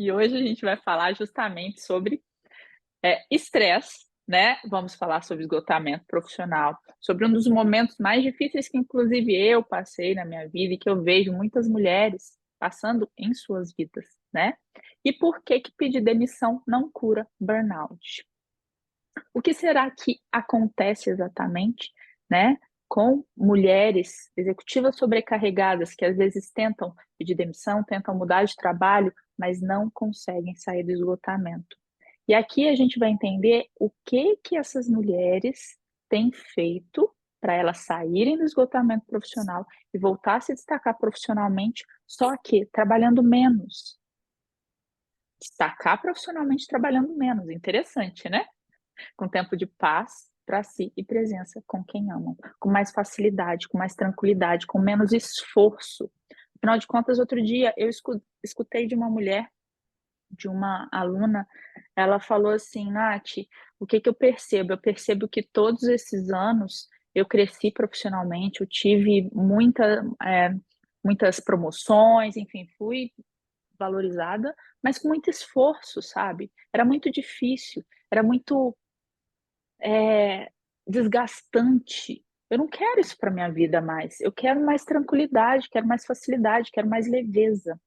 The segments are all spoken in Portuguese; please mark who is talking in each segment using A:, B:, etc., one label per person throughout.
A: E hoje a gente vai falar justamente sobre estresse, né? Vamos falar sobre esgotamento profissional, sobre um dos momentos mais difíceis que, inclusive, eu passei na minha vida e que eu vejo muitas mulheres passando em suas vidas, né? E por que que pedir demissão não cura burnout? O que será que acontece exatamente, né, com mulheres executivas sobrecarregadas que às vezes tentam pedir demissão, tentam mudar de trabalho, mas não conseguem sair do esgotamento? E aqui a gente vai entender o que que essas mulheres têm feito para elas saírem do esgotamento profissional e voltar a se destacar profissionalmente, só que trabalhando menos. Destacar profissionalmente trabalhando menos. Interessante, né? Com tempo de paz para si e presença com quem amam, com mais facilidade, com mais tranquilidade, com menos esforço. Afinal de contas, outro dia eu escutei de uma mulher, de uma aluna, ela falou assim: Nath, o que que eu percebo? Eu percebo que todos esses anos eu cresci profissionalmente, eu tive muitas promoções, enfim, fui valorizada, mas com muito esforço, sabe? Era muito difícil, era muito desgastante. Eu não quero isso para minha vida mais. Eu quero mais tranquilidade, quero mais facilidade, quero mais leveza.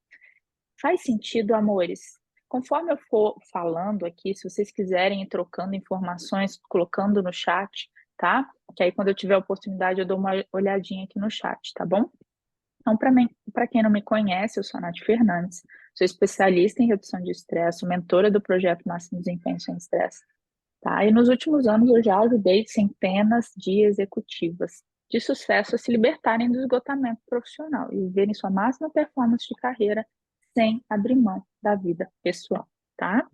A: Faz sentido, amores? Conforme eu for falando aqui, se vocês quiserem ir trocando informações, colocando no chat, tá? Que aí quando eu tiver a oportunidade eu dou uma olhadinha aqui no chat, tá bom? Então, para mim, para quem não me conhece, eu sou a Nath Fernandes, sou especialista em redução de estresse, mentora do projeto Máximo Desempenho Sem Estresse. Tá? E nos últimos anos eu já ajudei centenas de executivas de sucesso a se libertarem do esgotamento profissional e viverem sua máxima performance de carreira sem abrir mão da vida pessoal, tá?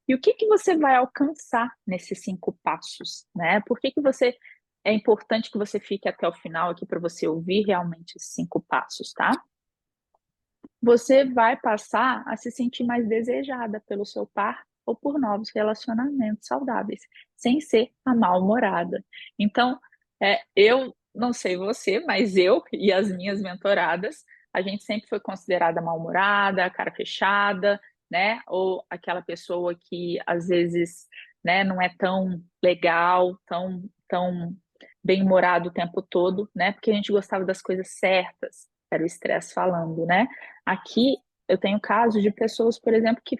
A: E o que que você vai alcançar nesses 5 passos, né? Por que que é importante que você fique até o final aqui para você ouvir realmente esses 5 passos, tá? Você vai passar a se sentir mais desejada pelo seu par ou por novos relacionamentos saudáveis, sem ser a mal-humorada. Então, eu não sei você, mas eu e as minhas mentoradas, a gente sempre foi considerada mal-humorada, cara fechada, né? Ou aquela pessoa que às vezes, né, não é tão legal, tão bem-humorado o tempo todo, né? Porque a gente gostava das coisas certas, era o estresse falando, né? Aqui eu tenho casos de pessoas, por exemplo, que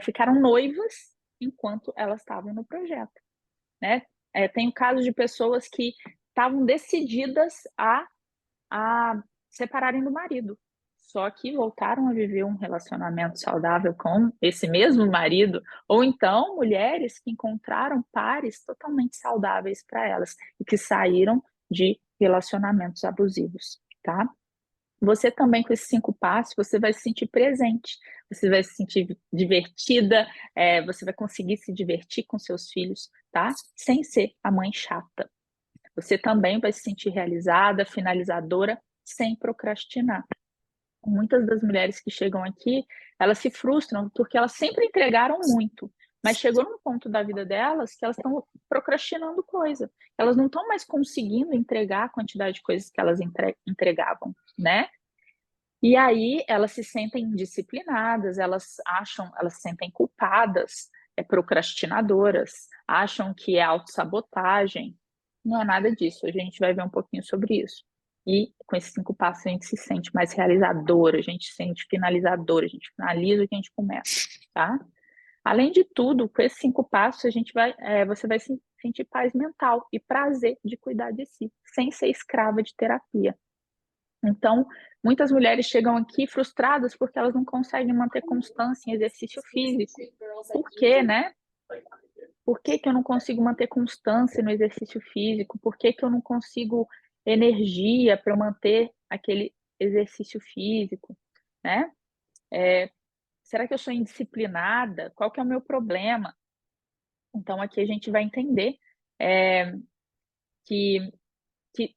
A: ficaram noivas enquanto elas estavam no projeto, né? Tenho casos de pessoas que estavam decididas a separarem do marido, só que voltaram a viver um relacionamento saudável com esse mesmo marido, ou então mulheres que encontraram pares totalmente saudáveis para elas e que saíram de relacionamentos abusivos, tá? Você também, com esses 5 passos, você vai se sentir presente, você vai se sentir divertida, você vai conseguir se divertir com seus filhos, tá? Sem ser a mãe chata. Você também vai se sentir realizada, finalizadora, sem procrastinar. Muitas das mulheres que chegam aqui, elas se frustram porque elas sempre entregaram muito, mas chegou num ponto da vida delas que elas estão procrastinando coisa. Elas não estão mais conseguindo entregar a quantidade de coisas que elas entregavam, né? E aí elas se sentem indisciplinadas, elas se sentem culpadas, procrastinadoras, acham que é autossabotagem. Não é nada disso. A gente vai ver um pouquinho sobre isso. E com esses 5 passos a gente se sente mais realizadora, a gente se sente finalizadora, a gente finaliza o que a gente começa, tá? Além de tudo, com esses 5 passos você vai sentir paz mental e prazer de cuidar de si, sem ser escrava de terapia. Então, muitas mulheres chegam aqui frustradas porque elas não conseguem manter constância em exercício físico. Por quê, né? Por que que eu não consigo manter constância no exercício físico? Por que que eu não consigo energia para manter aquele exercício físico, né? Será que eu sou indisciplinada? Qual que é o meu problema? Então, aqui a gente vai entender é, que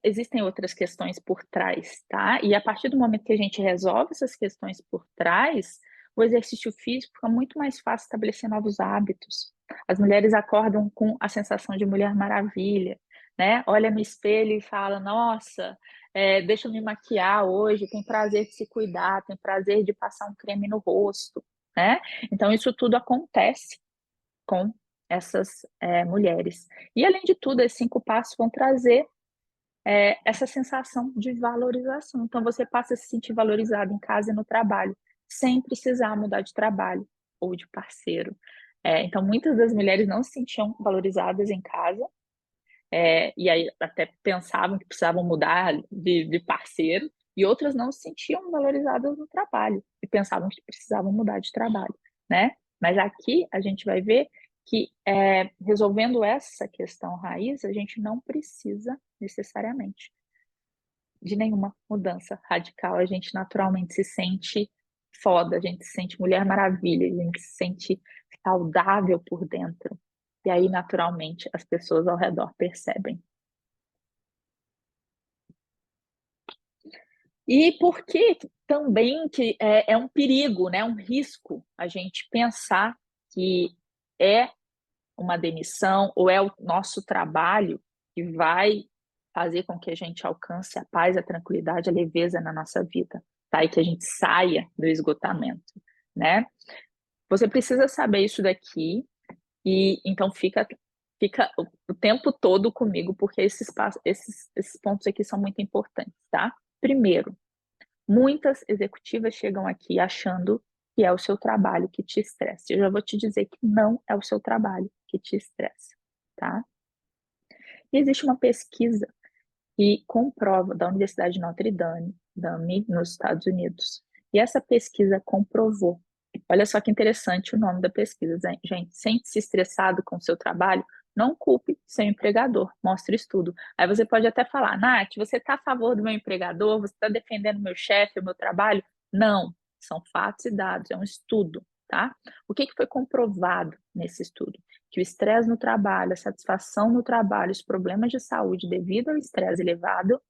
A: existem outras questões por trás, tá? E a partir do momento que a gente resolve essas questões por trás, o exercício físico fica muito mais fácil estabelecer novos hábitos. As mulheres acordam com a sensação de Mulher Maravilha, né? Olha no espelho e fala: Nossa, deixa eu me maquiar hoje, tem prazer de se cuidar, tem prazer de passar um creme no rosto, né? Então, isso tudo acontece com essas mulheres. E, além de tudo, esses 5 passos vão trazer essa sensação de valorização. Então, você passa a se sentir valorizado em casa e no trabalho, sem precisar mudar de trabalho ou de parceiro. Então, muitas das mulheres não se sentiam valorizadas em casa, e aí até pensavam que precisavam mudar de parceiro, e outras não se sentiam valorizadas no trabalho, e pensavam que precisavam mudar de trabalho, né? Mas aqui a gente vai ver que, resolvendo essa questão raiz, a gente não precisa necessariamente de nenhuma mudança radical. A gente naturalmente se sente foda, a gente se sente Mulher Maravilha, a gente se sente saudável por dentro. E aí, naturalmente, as pessoas ao redor percebem. E por que também que é um perigo, né, um risco a gente pensar que é uma demissão ou é o nosso trabalho que vai fazer com que a gente alcance a paz, a tranquilidade, a leveza na nossa vida, tá? E que a gente saia do esgotamento, né? Você precisa saber isso daqui e então fica o tempo todo comigo, porque esses pontos aqui são muito importantes, tá? Primeiro, muitas executivas chegam aqui achando que é o seu trabalho que te estressa. Eu já vou te dizer que não é o seu trabalho que te estressa, tá? E existe uma pesquisa que comprova, da Universidade de Notre Dame, nos Estados Unidos. E essa pesquisa comprovou. Olha só que interessante o nome da pesquisa, gente. Sente-se estressado com o seu trabalho? Não culpe seu empregador, mostre estudo. Aí você pode até falar, Nath, você está a favor do meu empregador? Você está defendendo o meu chefe, o meu trabalho? Não, são fatos e dados, é um estudo, tá? O que foi comprovado nesse estudo? Que o estresse no trabalho, a satisfação no trabalho, os problemas de saúde devido ao estresse elevado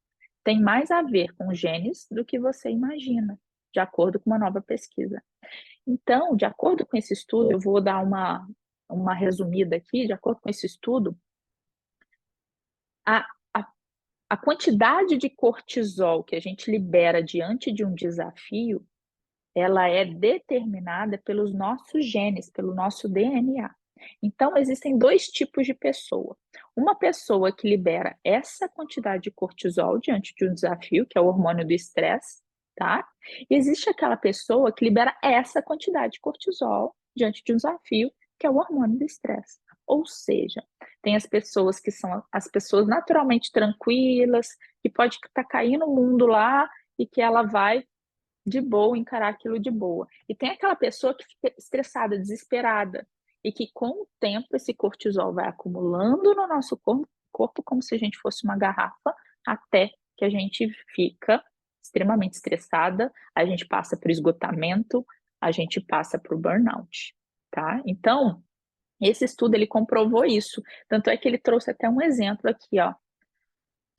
A: tem mais a ver com genes do que você imagina, de acordo com uma nova pesquisa. Então, de acordo com esse estudo, eu vou dar uma resumida aqui, de acordo com esse estudo, a, a, a quantidade de cortisol que a gente libera diante de um desafio, ela é determinada pelos nossos genes, pelo nosso DNA. Então, existem 2 tipos de pessoa. Uma pessoa que libera essa quantidade de cortisol diante de um desafio, que é o hormônio do estresse, tá? E existe aquela pessoa que libera essa quantidade de cortisol diante de um desafio, que é o hormônio do estresse. Ou seja, tem as pessoas que são as pessoas naturalmente tranquilas, que pode estar caindo o mundo lá e que ela vai de boa, encarar aquilo de boa. E tem aquela pessoa que fica estressada, desesperada, e que com o tempo esse cortisol vai acumulando no nosso corpo como se a gente fosse uma garrafa, até que a gente fica extremamente estressada, a gente passa por esgotamento, a gente passa por burnout, tá? Então, esse estudo ele comprovou isso, tanto é que ele trouxe até um exemplo aqui, ó.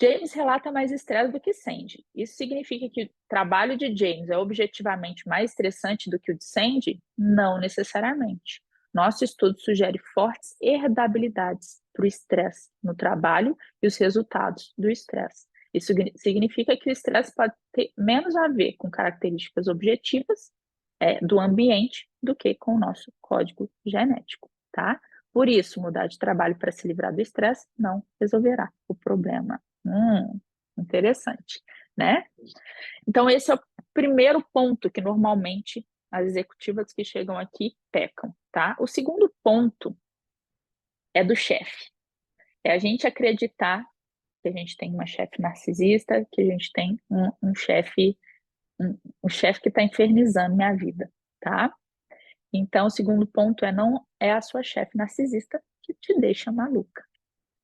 A: James relata mais estresse do que Sandy. Isso significa que o trabalho de James é objetivamente mais estressante do que o de Sandy? Não necessariamente. Nosso estudo sugere fortes herdabilidades para o estresse no trabalho e os resultados do estresse. Isso significa que o estresse pode ter menos a ver com características objetivas do ambiente do que com o nosso código genético, tá? Por isso, mudar de trabalho para se livrar do estresse não resolverá o problema. Interessante, né? Então, esse é o primeiro ponto que normalmente as executivas que chegam aqui pecam, tá? O segundo ponto é do chefe. É a gente acreditar que a gente tem uma chefe narcisista, que a gente tem um chefe um chefe que está infernizando minha vida, tá? Então, o segundo ponto não é a sua chefe narcisista que te deixa maluca.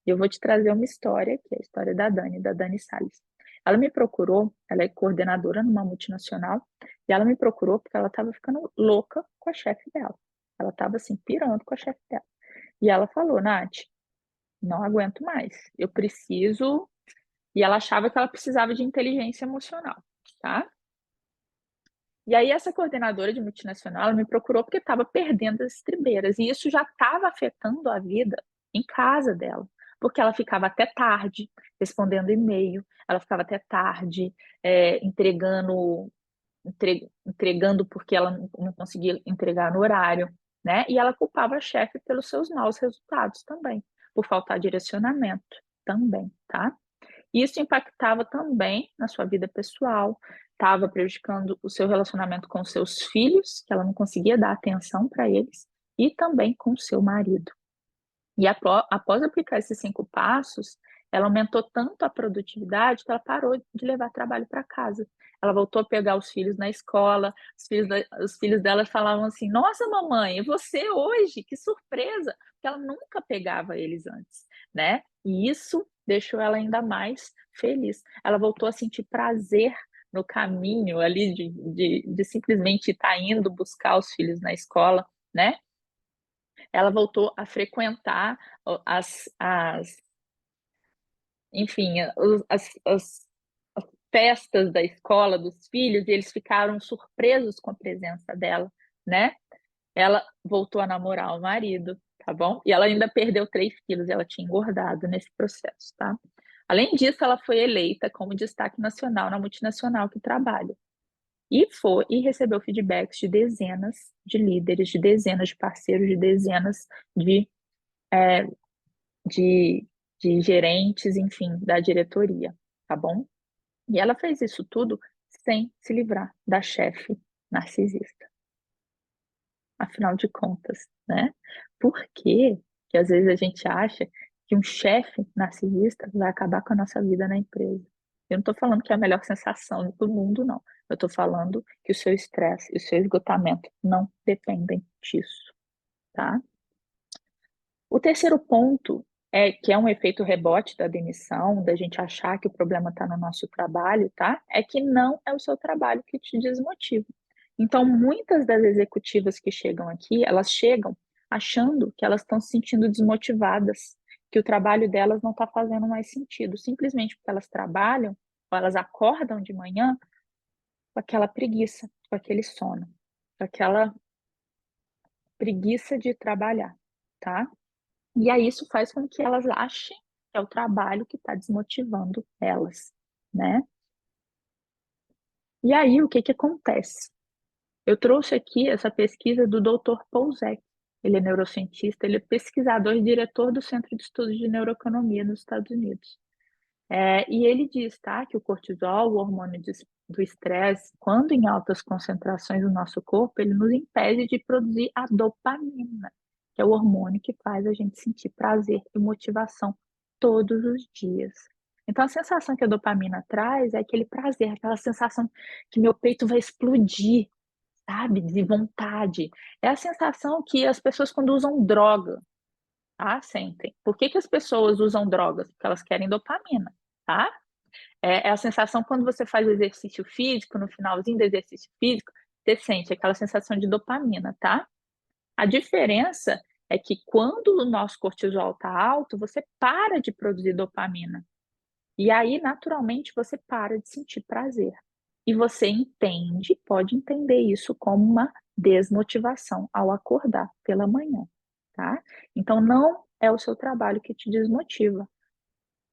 A: Eu vou te trazer uma história, que é a história da Dani Salles. Ela me procurou, ela é coordenadora numa multinacional, e ela me procurou porque ela estava ficando louca com a chefe dela. Ela estava assim, pirando com a chefe dela. E ela falou, Nath, não aguento mais, eu preciso. E ela achava que ela precisava de inteligência emocional, tá? E aí essa coordenadora de multinacional ela me procurou porque estava perdendo as estribeiras, e isso já estava afetando a vida em casa dela. porque ela ficava até tarde respondendo e-mail, ela ficava até tarde entregando, entregando porque ela não conseguia entregar no horário, né? E ela culpava a chefe pelos seus maus resultados também, por faltar direcionamento também, tá? Isso impactava também na sua vida pessoal, estava prejudicando o seu relacionamento com seus filhos, que ela não conseguia dar atenção para eles, e também com o seu marido. E após aplicar esses 5 passos, ela aumentou tanto a produtividade que ela parou de levar trabalho para casa. Ela voltou a pegar os filhos na escola, os filhos dela falavam assim: Nossa, mamãe, é você hoje? Que surpresa! Porque ela nunca pegava eles antes, né? E isso deixou ela ainda mais feliz. Ela voltou a sentir prazer no caminho ali de simplesmente estar indo buscar os filhos na escola, né? Ela voltou a frequentar as enfim, as festas da escola dos filhos, e eles ficaram surpresos com a presença dela, né? Ela voltou a namorar o marido, tá bom? E ela ainda perdeu 3 quilos, ela tinha engordado nesse processo, tá? Além disso, ela foi eleita como destaque nacional na multinacional que trabalha. E recebeu feedbacks de dezenas de líderes, de dezenas de parceiros, de dezenas de é, de, de gerentes, enfim, da diretoria, tá bom? E ela fez isso tudo sem se livrar da chefe narcisista, afinal de contas, né? Por que que às vezes a gente acha que um chefe narcisista vai acabar com a nossa vida na empresa? Eu não estou falando que é a melhor sensação do mundo, não. Eu estou falando que o seu estresse e o seu esgotamento não dependem disso, tá? O terceiro ponto que é um efeito rebote da demissão, da gente achar que o problema está no nosso trabalho, tá? É que não é o seu trabalho que te desmotiva. Então, muitas das executivas que chegam aqui, elas chegam achando que elas estão se sentindo desmotivadas, que o trabalho delas não está fazendo mais sentido, simplesmente porque elas trabalham, ou elas acordam de manhã com aquela preguiça, com aquele sono, com aquela preguiça de trabalhar, tá? E aí isso faz com que elas achem que é o trabalho que está desmotivando elas, né? E aí o que que acontece? Eu trouxe aqui essa pesquisa do Dr. Pouzek. Ele é neurocientista, ele é pesquisador e diretor do Centro de Estudos de Neuroeconomia nos Estados Unidos. E ele diz, tá, que o cortisol, o hormônio do estresse, quando em altas concentrações no nosso corpo, ele nos impede de produzir a dopamina, que é o hormônio que faz a gente sentir prazer e motivação todos os dias. Então, a sensação que a dopamina traz é aquele prazer, aquela sensação que meu peito vai explodir, sabe, de vontade. É a sensação que as pessoas, quando usam droga, tá? Sentem. Por que que as pessoas usam drogas? Porque elas querem dopamina, tá? É a sensação quando você faz exercício físico, no finalzinho do exercício físico, você sente aquela sensação de dopamina, tá? A diferença é que quando o nosso cortisol está alto, você para de produzir dopamina. E aí, naturalmente, você para de sentir prazer. E você entende, pode entender isso como uma desmotivação ao acordar pela manhã, tá? Então, não é o seu trabalho que te desmotiva.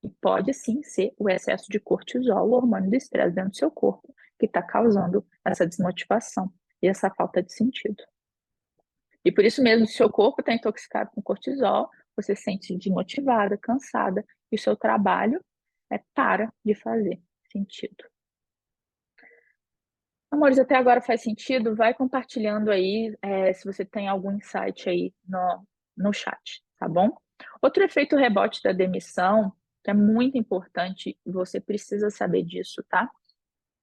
A: E pode sim ser o excesso de cortisol, o hormônio do estresse dentro do seu corpo, que está causando essa desmotivação e essa falta de sentido. E por isso mesmo, se o seu corpo está intoxicado com cortisol, você se sente desmotivada, cansada, e o seu trabalho para de fazer sentido. Amores, até agora faz sentido? Vai compartilhando aí se você tem algum insight aí no chat, tá bom? Outro efeito rebote da demissão, que é muito importante, você precisa saber disso, tá?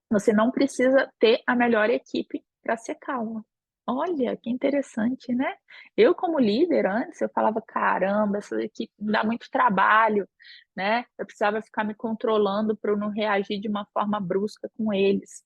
A: Você não precisa ter a melhor equipe para ser calma. Olha, que interessante, né? Eu, como líder, antes, eu falava, caramba, essa equipe me dá muito trabalho, né? Eu precisava ficar me controlando para eu não reagir de uma forma brusca com eles.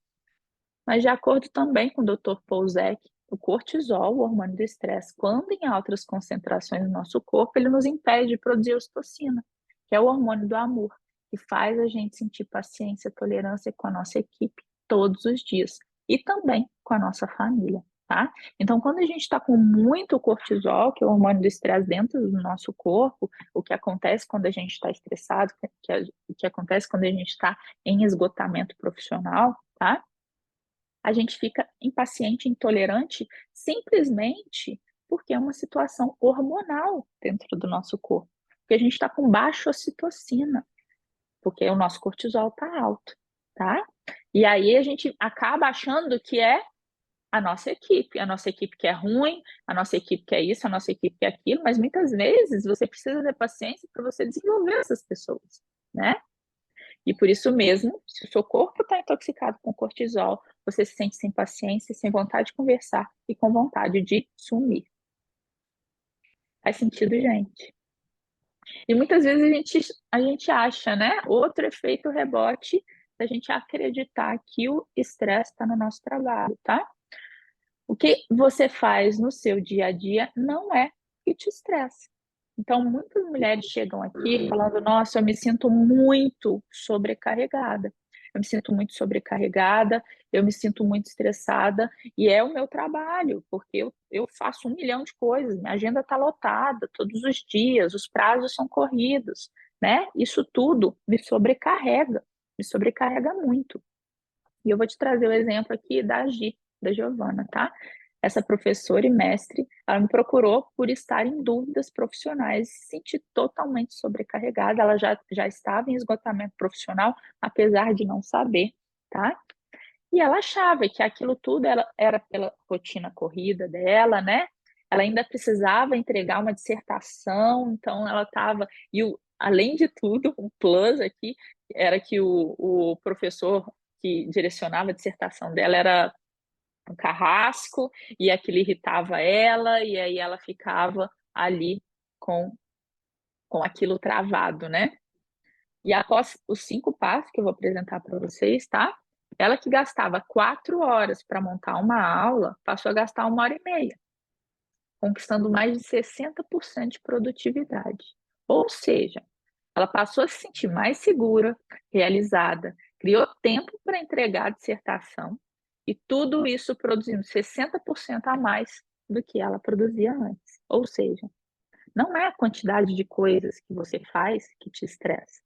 A: Mas de acordo também com o Dr. Pouzek, o cortisol, o hormônio do estresse, quando em altas concentrações no nosso corpo, ele nos impede de produzir ocitocina, que é o hormônio do amor, que faz a gente sentir paciência, tolerância com a nossa equipe todos os dias e também com a nossa família, tá? Então, quando a gente está com muito cortisol, que é o hormônio do estresse dentro do nosso corpo, o que acontece quando a gente está estressado, o que acontece quando a gente está em esgotamento profissional, tá? A gente fica impaciente, intolerante, simplesmente porque é uma situação hormonal dentro do nosso corpo. Porque a gente está com baixa ocitocina, porque o nosso cortisol está alto, tá? E aí a gente acaba achando que é a nossa equipe que é ruim, a nossa equipe que é isso, a nossa equipe que é aquilo, mas muitas vezes você precisa ter paciência para você desenvolver essas pessoas, né? E por isso mesmo, se o seu corpo está intoxicado com cortisol, você se sente sem paciência, sem vontade de conversar e com vontade de sumir. Faz sentido, gente? E muitas vezes a gente acha, né? Outro efeito rebote da gente acreditar que o estresse está no nosso trabalho, tá? O que você faz no seu dia a dia não é que te estressa. Então, muitas mulheres chegam aqui falando: Nossa, eu me sinto muito sobrecarregada. Eu me sinto muito sobrecarregada, eu me sinto muito estressada, e é o meu trabalho, porque eu faço 1 milhão de coisas, minha agenda está lotada todos os dias, os prazos são corridos, né? Isso tudo me sobrecarrega muito. E eu vou te trazer o exemplo aqui da Gi, da Giovana, tá? Essa professora e mestre, ela me procurou por estar em dúvidas profissionais, se sentir totalmente sobrecarregada. Ela já estava em esgotamento profissional, apesar de não saber, tá? E ela achava que aquilo tudo era pela rotina corrida dela, né? Ela ainda precisava entregar uma dissertação, então ela estava. Além de tudo, um plus aqui era que o professor que direcionava a dissertação dela era um carrasco, e aquilo irritava ela, e aí ela ficava ali com, com aquilo travado, né? E após os 5 passos que eu vou apresentar para vocês, tá? Ela que gastava 4 horas para montar uma aula, passou a gastar 1 hora e meia, conquistando mais de 60% de produtividade. Ou seja, ela passou a se sentir mais segura, realizada, criou tempo para entregar a dissertação, e tudo isso produzindo 60% a mais do que ela produzia antes. Ou seja, não é a quantidade de coisas que você faz que te estressa.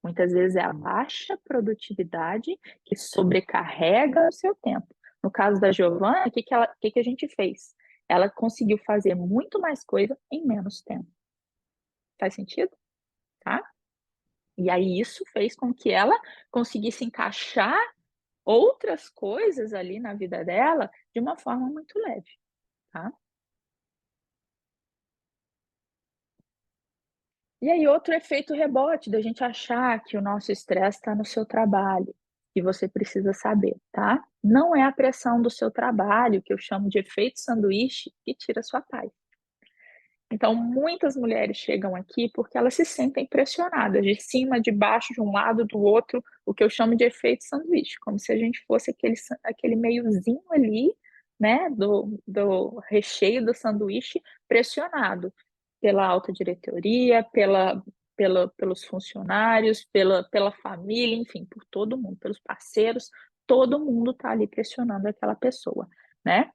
A: Muitas vezes é a baixa produtividade que sobrecarrega o seu tempo. No caso da Giovana, o que a gente fez? Ela conseguiu fazer muito mais coisa em menos tempo. Faz sentido? Tá? E aí isso fez com que ela conseguisse encaixar outras coisas ali na vida dela de uma forma muito leve, tá? E aí outro efeito rebote da gente achar que o nosso estresse está no seu trabalho, e você precisa saber, tá? Não é a pressão do seu trabalho, que eu chamo de efeito sanduíche, que tira a sua paz. Então, muitas mulheres chegam aqui porque elas se sentem pressionadas de cima, de baixo, de um lado, do outro, o que eu chamo de efeito sanduíche, como se a gente fosse aquele meiozinho ali, né, do recheio do sanduíche, pressionado pela alta diretoria, pelos funcionários, pela família, enfim, por todo mundo, pelos parceiros, todo mundo está ali pressionando aquela pessoa, né?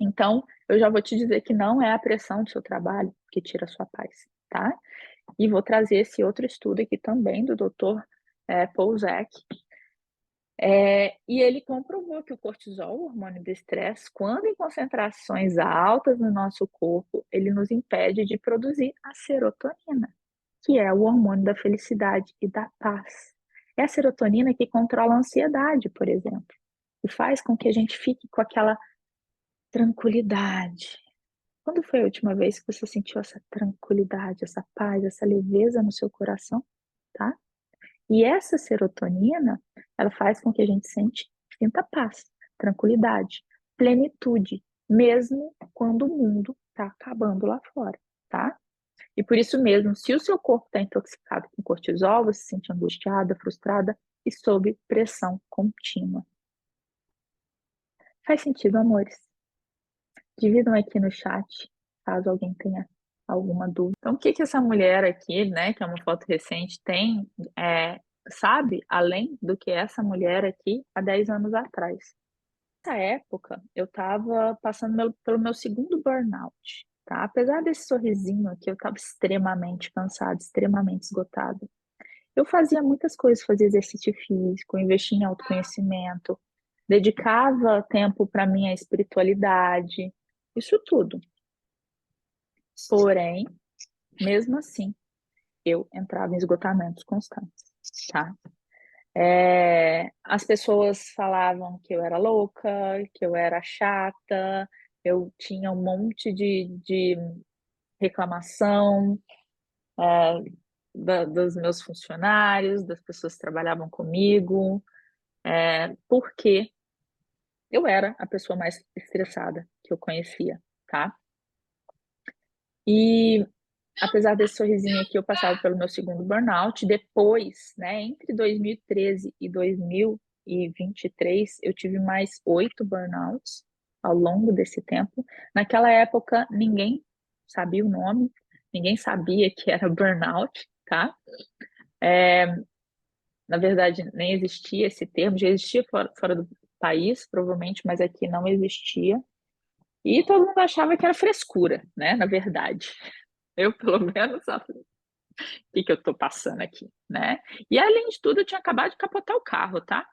A: Então, eu já vou te dizer que não é a pressão do seu trabalho que tira a sua paz, tá? E vou trazer esse outro estudo aqui também do Dr. Paul Zak, e ele comprovou que o cortisol, o hormônio do estresse, quando em concentrações altas no nosso corpo, ele nos impede de produzir a serotonina, que é o hormônio da felicidade e da paz. É a serotonina que controla a ansiedade, por exemplo, e faz com que a gente fique com aquela tranquilidade. Quando foi a última vez que você sentiu essa tranquilidade, essa paz, essa leveza no seu coração, tá? E essa serotonina, ela faz com que a gente sinta paz, tranquilidade, plenitude, mesmo quando o mundo está acabando lá fora, tá? E por isso mesmo, se o seu corpo está intoxicado com cortisol, você se sente angustiada, frustrada e sob pressão contínua. Faz sentido, amores? Dividam aqui no chat, caso alguém tenha alguma dúvida. Então, o que que essa mulher aqui, né, que é uma foto recente, tem, sabe, além do que essa mulher aqui há 10 anos atrás? Nessa época, eu estava passando pelo meu segundo burnout, tá? Apesar desse sorrisinho aqui, eu estava extremamente cansada, extremamente esgotada. Eu fazia muitas coisas, fazia exercício físico, investia em autoconhecimento, dedicava tempo para minha espiritualidade, isso tudo. Porém, mesmo assim, eu entrava em esgotamentos constantes, tá? As pessoas falavam que eu era louca, que eu era chata, eu tinha um monte de reclamação, dos meus funcionários, das pessoas que trabalhavam comigo, porque eu era a pessoa mais estressada que eu conhecia, tá? E apesar desse sorrisinho aqui, eu passava pelo meu segundo burnout. Depois, né, entre 2013 e 2023, eu tive mais 8 burnouts ao longo desse tempo. Naquela época, ninguém sabia o nome, ninguém sabia que era burnout, tá? Na verdade, nem existia esse termo, já existia fora do país, provavelmente, mas aqui não existia. E todo mundo achava que era frescura, né? Na verdade. Eu, pelo menos, que eu tô passando aqui, né? E além de tudo, eu tinha acabado de capotar o carro, tá?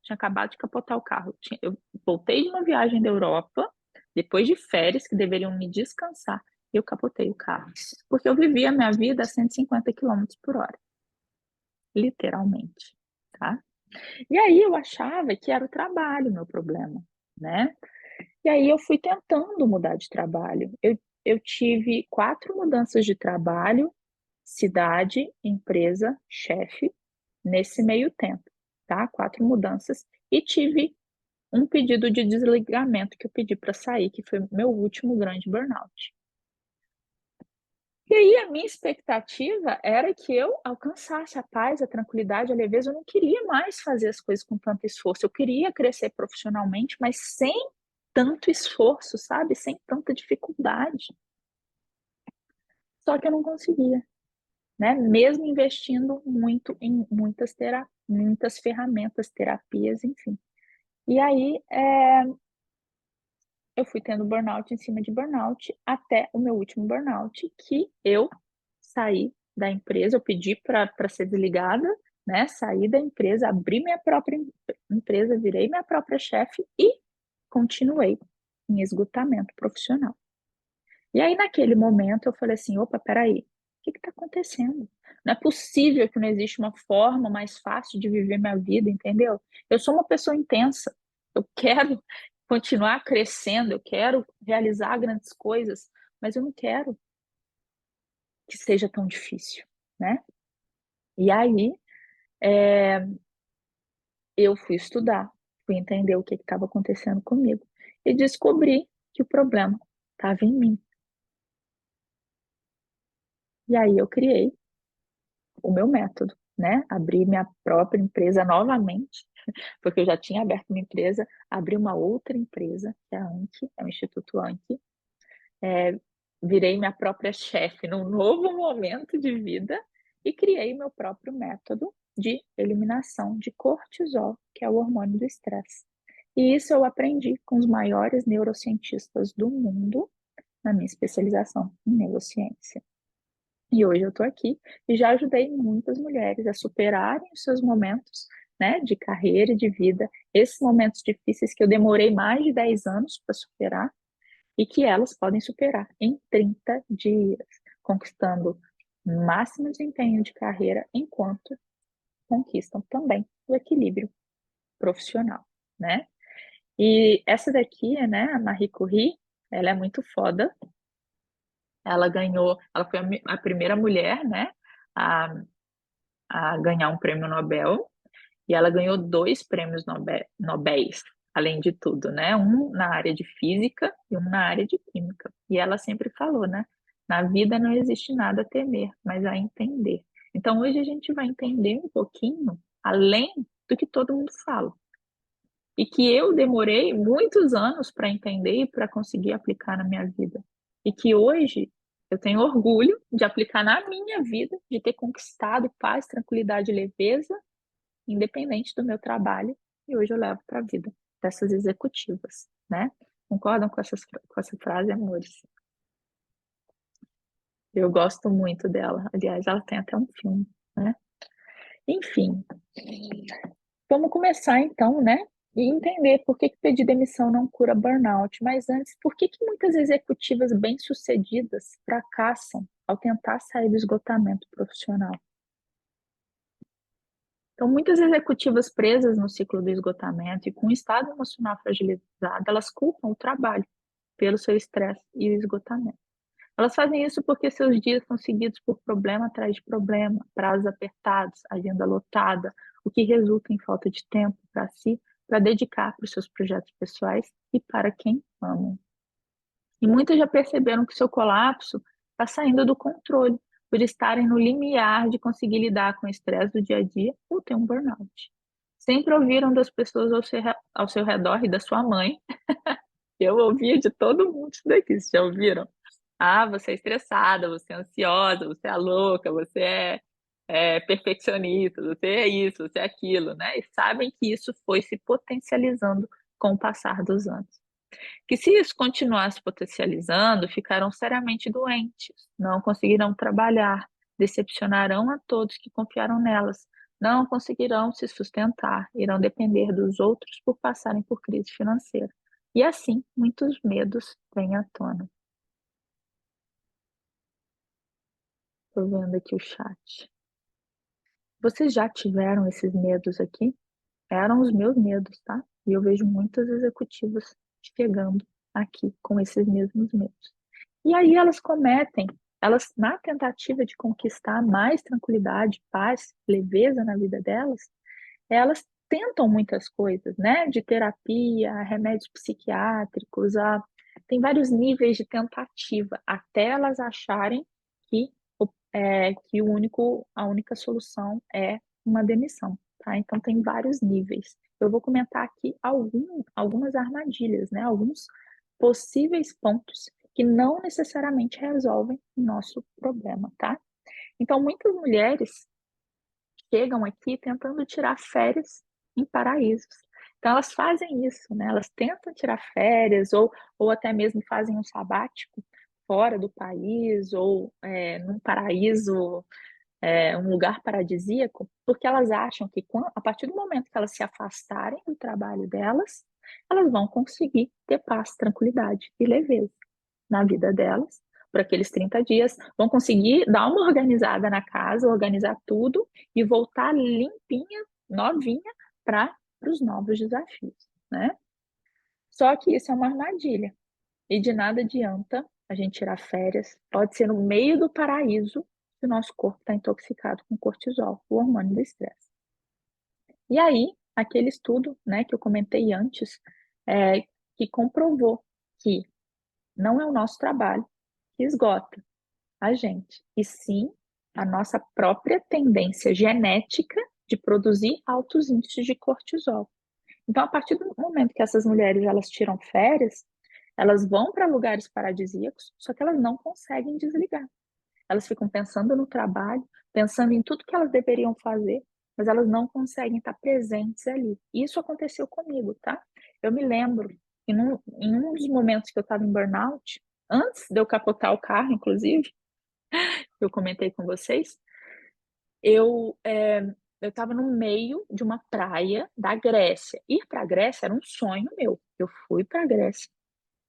A: Tinha acabado de capotar o carro. Eu voltei de uma viagem da Europa, depois de férias, que deveriam me descansar, e eu capotei o carro. Porque eu vivia a minha vida a 150 quilômetros por hora, literalmente, tá? E aí eu achava que era o trabalho o meu problema, né? E aí eu fui tentando mudar de trabalho. Eu tive 4 mudanças de trabalho, cidade, empresa, chefe, nesse meio tempo, tá? 4 mudanças. E tive um pedido de desligamento que eu pedi para sair, que foi meu último grande burnout. E aí a minha expectativa era que eu alcançasse a paz, a tranquilidade, a leveza. Eu não queria mais fazer as coisas com tanto esforço. Eu queria crescer profissionalmente, mas sem tanto esforço, sabe? Sem tanta dificuldade. Só que eu não conseguia, né? Mesmo investindo muito em muitas ferramentas, terapias, enfim. E aí eu fui tendo burnout em cima de burnout até o meu último burnout, que eu saí da empresa, eu pedi para ser desligada, né? Saí da empresa, abri minha própria empresa, virei minha própria chefe e continuei em esgotamento profissional. E aí, naquele momento, eu falei assim: opa, peraí, o que está acontecendo? Não é possível que não existe uma forma mais fácil de viver minha vida, entendeu? Eu sou uma pessoa intensa, eu quero continuar crescendo, eu quero realizar grandes coisas, mas eu não quero que seja tão difícil, né? E aí, eu fui estudar, fui entender o que estava acontecendo comigo e descobri que o problema estava em mim. E aí eu criei o meu método, né? Abri minha própria empresa novamente, porque eu já tinha aberto uma empresa, abri uma outra empresa, que é a Anki, é o Instituto Anki. Virei minha própria chefe num novo momento de vida e criei meu próprio método de eliminação de cortisol, que é o hormônio do estresse. E isso eu aprendi com os maiores neurocientistas do mundo na minha especialização em neurociência. E hoje eu estou aqui e já ajudei muitas mulheres a superarem os seus momentos, né, de carreira e de vida, esses momentos difíceis que eu demorei mais de 10 anos para superar e que elas podem superar em 30 dias, conquistando máximo desempenho de carreira enquanto conquistam também o equilíbrio profissional, né? E essa daqui, né, a Marie Curie, ela é muito foda. Ela foi a primeira mulher, né, a ganhar um prêmio Nobel, e ela ganhou 2 prêmios Nobéis, além de tudo, né? Um na área de física e um na área de química. E ela sempre falou, né? Na vida não existe nada a temer, mas a entender. Então hoje a gente vai entender um pouquinho além do que todo mundo fala. E que eu demorei muitos anos para entender e para conseguir aplicar na minha vida. E que hoje eu tenho orgulho de aplicar na minha vida, de ter conquistado paz, tranquilidade e leveza, independente do meu trabalho, e hoje eu levo para a vida dessas executivas, né? Concordam com essa frase, amores? Eu gosto muito dela. Aliás, ela tem até um filme, né? Enfim, vamos começar então, né? E entender por que pedir demissão não cura burnout. Mas antes, por que muitas executivas bem-sucedidas fracassam ao tentar sair do esgotamento profissional? Então, muitas executivas presas no ciclo do esgotamento e com o estado emocional fragilizado, elas culpam o trabalho pelo seu estresse e o esgotamento. Elas fazem isso porque seus dias são seguidos por problema atrás de problema, prazos apertados, agenda lotada, o que resulta em falta de tempo para si, para dedicar para os seus projetos pessoais e para quem amam. E muitas já perceberam que seu colapso está saindo do controle, por estarem no limiar de conseguir lidar com o estresse do dia a dia ou ter um burnout. Sempre ouviram das pessoas ao seu redor e da sua mãe. Eu ouvia de todo mundo isso daqui, vocês já ouviram? Ah, você é estressada, você é ansiosa, você é louca, você é perfeccionista, você é isso, você é aquilo, né? E sabem que isso foi se potencializando com o passar dos anos. Que se isso continuar se potencializando, ficarão seriamente doentes, não conseguirão trabalhar, decepcionarão a todos que confiaram nelas, não conseguirão se sustentar, irão depender dos outros por passarem por crise financeira. E assim, muitos medos vêm à tona. Estou vendo aqui o chat. Vocês já tiveram esses medos aqui? Eram os meus medos, tá? E eu vejo muitos executivos chegando aqui com esses mesmos medos. E aí elas na tentativa de conquistar mais tranquilidade, paz, leveza na vida delas, elas tentam muitas coisas, né? De terapia, remédios psiquiátricos, tem vários níveis de tentativa, até elas acharem que, que a única solução é uma demissão, tá? Então tem vários níveis. Eu vou comentar aqui algumas armadilhas, né? Alguns possíveis pontos que não necessariamente resolvem o nosso problema, tá? Então, muitas mulheres chegam aqui tentando tirar férias em paraísos. Então, elas fazem isso, né? Elas tentam tirar férias ou até mesmo fazem um sabático fora do país ou num paraíso, um lugar paradisíaco, porque elas acham que a partir do momento que elas se afastarem do trabalho delas, elas vão conseguir ter paz, tranquilidade e leveza na vida delas por aqueles 30 dias, vão conseguir dar uma organizada na casa, organizar tudo e voltar limpinha, novinha para os novos desafios, né? Só que isso é uma armadilha e de nada adianta a gente tirar férias, pode ser no meio do paraíso se o nosso corpo está intoxicado com cortisol, o hormônio do estresse. E aí, aquele estudo, né, que eu comentei antes, que comprovou que não é o nosso trabalho que esgota a gente, e sim a nossa própria tendência genética de produzir altos índices de cortisol. Então, a partir do momento que essas mulheres elas tiram férias, elas vão para lugares paradisíacos, só que elas não conseguem desligar. Elas ficam pensando no trabalho, pensando em tudo que elas deveriam fazer, mas elas não conseguem estar presentes ali. Isso aconteceu comigo, tá? Eu me lembro, em um dos momentos que eu estava em burnout, antes de eu capotar o carro, inclusive, eu comentei com vocês, eu eu estava no meio de uma praia da Grécia. Ir para a Grécia era um sonho meu. Eu fui para a Grécia,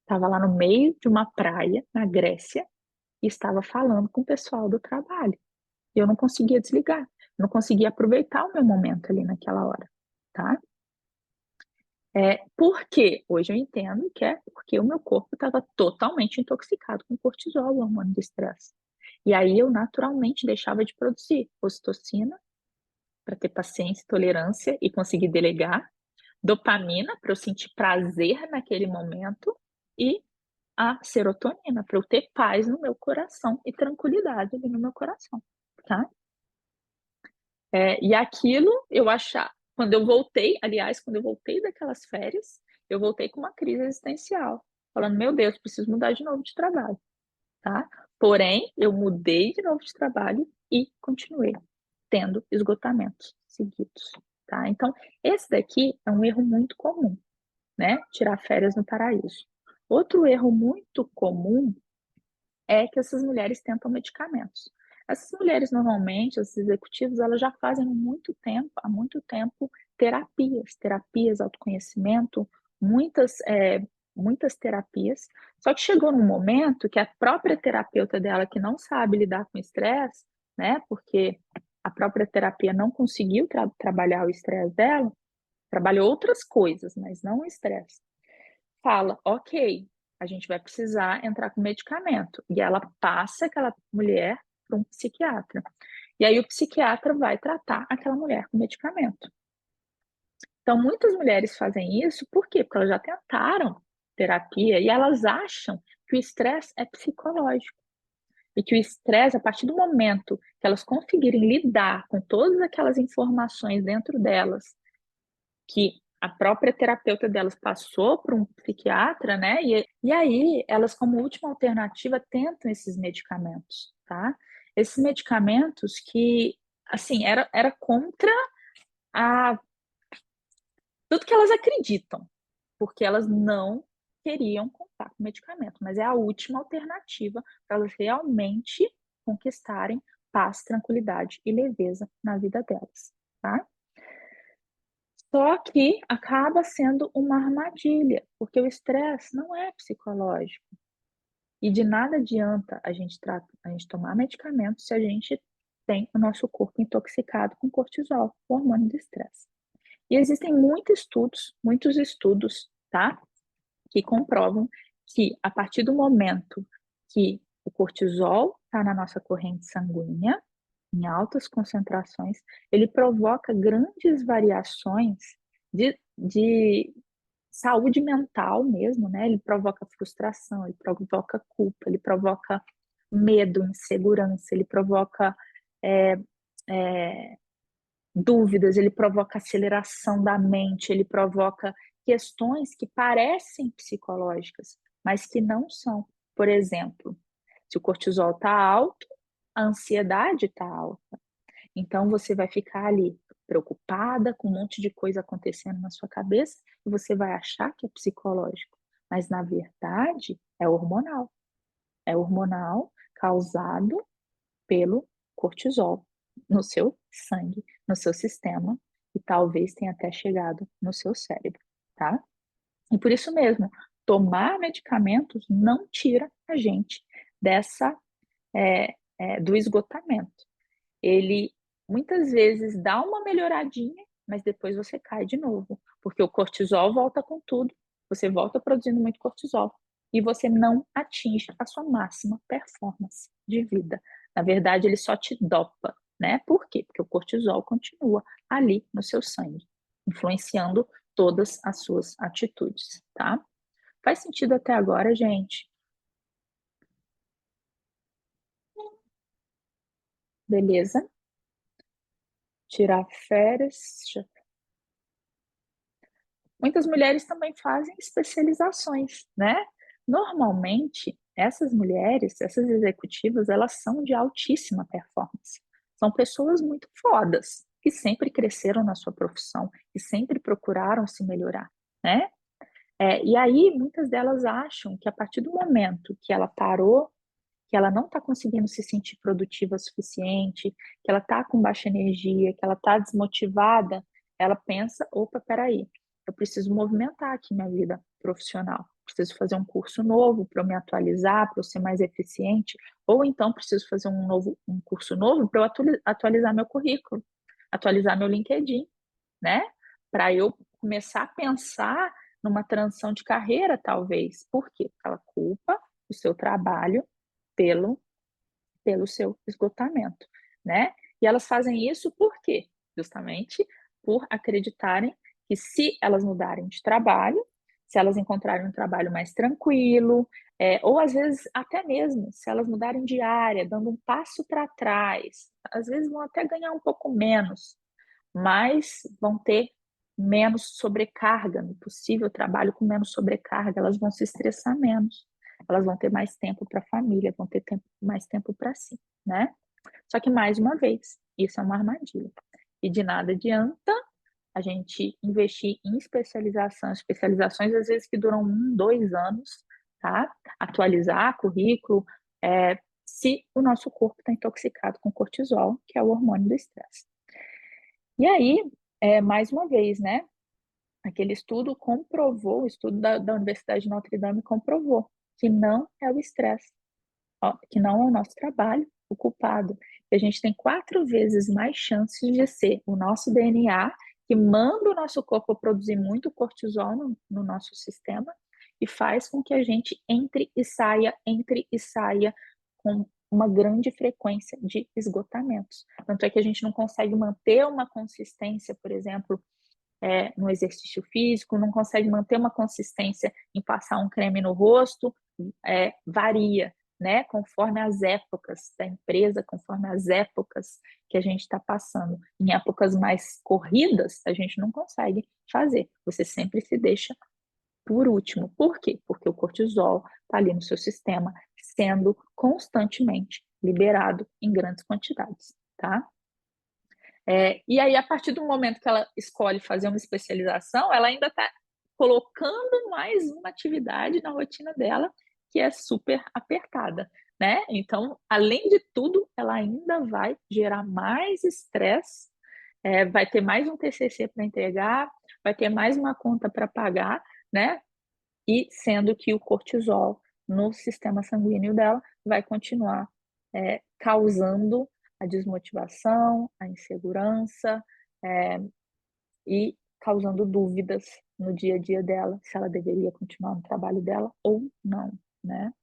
A: estava lá no meio de uma praia na Grécia e estava falando com o pessoal do trabalho. E eu não conseguia desligar, não conseguia aproveitar o meu momento ali naquela hora, tá? Por quê? Hoje eu entendo que é porque o meu corpo estava totalmente intoxicado com cortisol, o hormônio do estresse. E aí eu naturalmente deixava de produzir ocitocina para ter paciência, tolerância e conseguir delegar, dopamina para eu sentir prazer naquele momento e a serotonina para eu ter paz no meu coração e tranquilidade ali no meu coração, tá? E aquilo eu achar, quando eu voltei, aliás, quando eu voltei daquelas férias, eu voltei com uma crise existencial, falando, meu Deus, preciso mudar de novo de trabalho, tá? Porém, eu mudei de novo de trabalho e continuei tendo esgotamentos seguidos, tá? Então, esse daqui é um erro muito comum. né? Tirar férias no paraíso. Outro erro muito comum é que essas mulheres tentam medicamentos. Essas mulheres, normalmente, esses executivos, elas já fazem há muito tempo, terapias, autoconhecimento, muitas terapias. Só que chegou num momento que a própria terapeuta dela, que não sabe lidar com estresse, né, porque a própria terapia não conseguiu trabalhar o estresse dela, trabalhou outras coisas, mas não o estresse, fala, ok, a gente vai precisar entrar com medicamento. E ela passa aquela mulher para um psiquiatra. E aí o psiquiatra vai tratar aquela mulher com medicamento. Então, muitas mulheres fazem isso, por quê? Porque elas já tentaram terapia e elas acham que o estresse é psicológico. E que o estresse, a partir do momento que elas conseguirem lidar com todas aquelas informações dentro delas, que a própria terapeuta delas passou para um psiquiatra, né? E aí elas, como última alternativa, tentam esses medicamentos, tá? Esses medicamentos que, assim, era contra a tudo que elas acreditam, porque elas não queriam contar com medicamento, mas é a última alternativa para elas realmente conquistarem paz, tranquilidade e leveza na vida delas, tá? Só que acaba sendo uma armadilha, porque o estresse não é psicológico. E de nada adianta a gente tomar medicamento se a gente tem o nosso corpo intoxicado com cortisol, o hormônio do estresse. E existem muitos estudos, tá? Que comprovam que a partir do momento que o cortisol está na nossa corrente sanguínea, em altas concentrações, ele provoca grandes variações de saúde mental mesmo, né? Ele provoca frustração, ele provoca culpa, ele provoca medo, insegurança, ele provoca é, é, dúvidas, ele provoca aceleração da mente, ele provoca questões que parecem psicológicas, mas que não são. Por exemplo, se o cortisol está alto, a ansiedade está alta. Então você vai ficar ali preocupada com um monte de coisa acontecendo na sua cabeça e você vai achar que é psicológico, mas na verdade é hormonal. É hormonal causado pelo cortisol no seu sangue, no seu sistema e talvez tenha até chegado no seu cérebro, tá? E por isso mesmo, tomar medicamentos não tira a gente dessa do esgotamento. Ele muitas vezes dá uma melhoradinha, mas depois você cai de novo, porque o cortisol volta com tudo, você volta produzindo muito cortisol e você não atinge a sua máxima performance de vida. Na verdade, ele só te dopa, né? Por quê? Porque o cortisol continua ali no seu sangue, influenciando todas as suas atitudes, tá? Faz sentido até agora, gente? Beleza? Tirar férias, muitas mulheres também fazem especializações, né? Normalmente, essas mulheres, essas executivas, elas são de altíssima performance. São pessoas muito fodas, que sempre cresceram na sua profissão, que sempre procuraram se melhorar, né? E aí, muitas delas acham que a partir do momento que ela parou, que ela não está conseguindo se sentir produtiva o suficiente, que ela está com baixa energia, que ela está desmotivada, ela pensa, opa, peraí, eu preciso movimentar aqui minha vida profissional, preciso fazer um curso novo para eu me atualizar, para eu ser mais eficiente, ou então preciso fazer um curso novo para eu atualizar meu currículo, atualizar meu LinkedIn, né? Para eu começar a pensar numa transição de carreira, talvez. Por quê? Porque ela culpa o seu trabalho pelo, pelo seu esgotamento, né? E elas fazem isso por quê? Justamente por acreditarem que se elas mudarem de trabalho, se elas encontrarem um trabalho mais tranquilo, ou às vezes até mesmo se elas mudarem de área, dando um passo para trás, às vezes vão até ganhar um pouco menos, mas vão ter menos sobrecarga no possível trabalho com menos sobrecarga, elas vão se estressar menos, elas vão ter mais tempo para a família, vão ter mais tempo para si, né? Só que, mais uma vez, isso é uma armadilha. E de nada adianta a gente investir em especializações às vezes que duram 1, 2 anos, tá? Atualizar currículo, se o nosso corpo está intoxicado com cortisol, que é o hormônio do estresse. E aí, mais uma vez, né? Aquele estudo comprovou, o estudo da Universidade de Notre Dame comprovou que não é o estresse, que não é o nosso trabalho o culpado. Que a gente tem 4 vezes mais chances de ser o nosso DNA, que manda o nosso corpo produzir muito cortisol no nosso sistema e faz com que a gente entre e saia com uma grande frequência de esgotamentos. Tanto é que a gente não consegue manter uma consistência, por exemplo, no exercício físico, não consegue manter uma consistência em passar um creme no rosto, varia, né? Conforme as épocas da empresa, conforme as épocas que a gente está passando. Em épocas mais corridas, a gente não consegue fazer. Você sempre se deixa por último. Por quê? Porque o cortisol está ali no seu sistema, sendo constantemente liberado em grandes quantidades, tá? E aí, a partir do momento que ela escolhe fazer uma especialização, ela ainda está colocando mais uma atividade na rotina dela que é super apertada, né? Então, além de tudo, ela ainda vai gerar mais estresse, vai ter mais um TCC para entregar, vai ter mais uma conta para pagar, né? E sendo que o cortisol no sistema sanguíneo dela vai continuar causando a desmotivação, a insegurança, e causando dúvidas no dia a dia dela, se ela deveria continuar no trabalho dela ou não, né?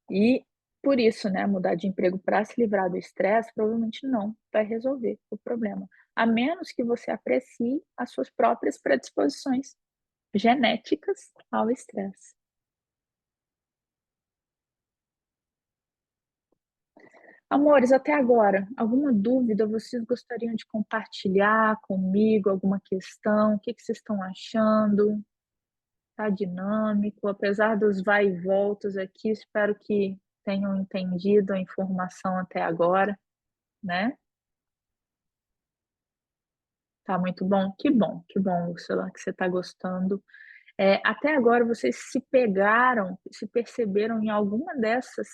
A: E por isso, né, mudar de emprego para se livrar do estresse provavelmente não vai resolver o problema, a menos que você aprecie as suas próprias predisposições genéticas ao estresse. Amores, até agora, alguma dúvida vocês gostariam de compartilhar comigo? Alguma questão? O que vocês estão achando? Tá dinâmico, apesar dos vai e voltas aqui, espero que tenham entendido a informação até agora, né? Tá muito bom? Que bom, Úrsula, que você está gostando. Até agora vocês se pegaram, se perceberam em alguma dessas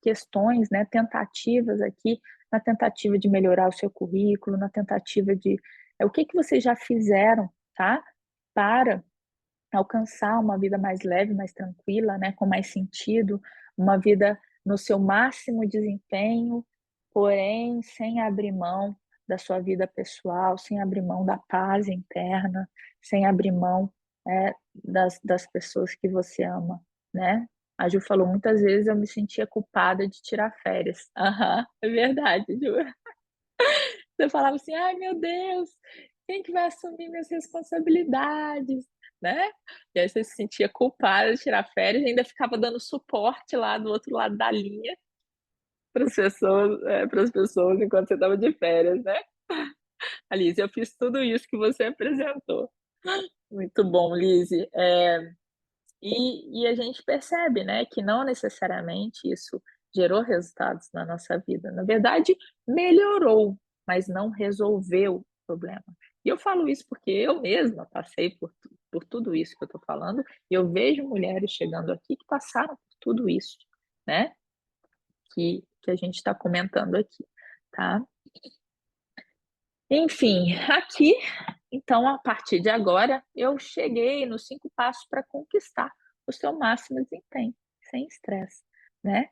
A: questões, né, tentativas aqui, na tentativa de melhorar o seu currículo, na tentativa de o que vocês já fizeram, tá? Para alcançar uma vida mais leve, mais tranquila, né, com mais sentido, uma vida no seu máximo desempenho, porém sem abrir mão da sua vida pessoal, sem abrir mão da paz interna, sem abrir mão das pessoas que você ama, né? A Ju falou muitas vezes eu me sentia culpada de tirar férias. Aham, é verdade, Ju. Você falava assim, ai meu Deus, quem que vai assumir minhas responsabilidades, né? E aí você se sentia culpada de tirar férias e ainda ficava dando suporte lá do outro lado da linha para as pessoas enquanto você estava de férias, né? Alice, eu fiz tudo isso que você apresentou. Muito bom, Lise. E a gente percebe, né, que não necessariamente isso gerou resultados na nossa vida. Na verdade, melhorou, mas não resolveu o problema. E eu falo isso porque eu mesma passei por tudo isso que eu estou falando, e eu vejo mulheres chegando aqui que passaram por tudo isso, né, que a gente está comentando aqui, tá? Enfim, aqui, então, a partir de agora, eu cheguei nos 5 passos para conquistar o seu máximo desempenho, sem estresse, né?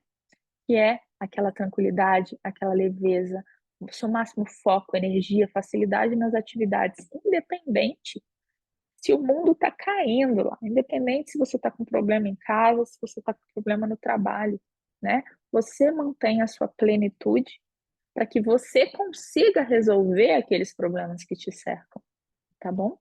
A: Que é aquela tranquilidade, aquela leveza, o seu máximo foco, energia, facilidade nas atividades, independente se o mundo está caindo lá, independente se você está com problema em casa, se você está com problema no trabalho, né? Você mantém a sua plenitude para que você consiga resolver aqueles problemas que te cercam, tá bom?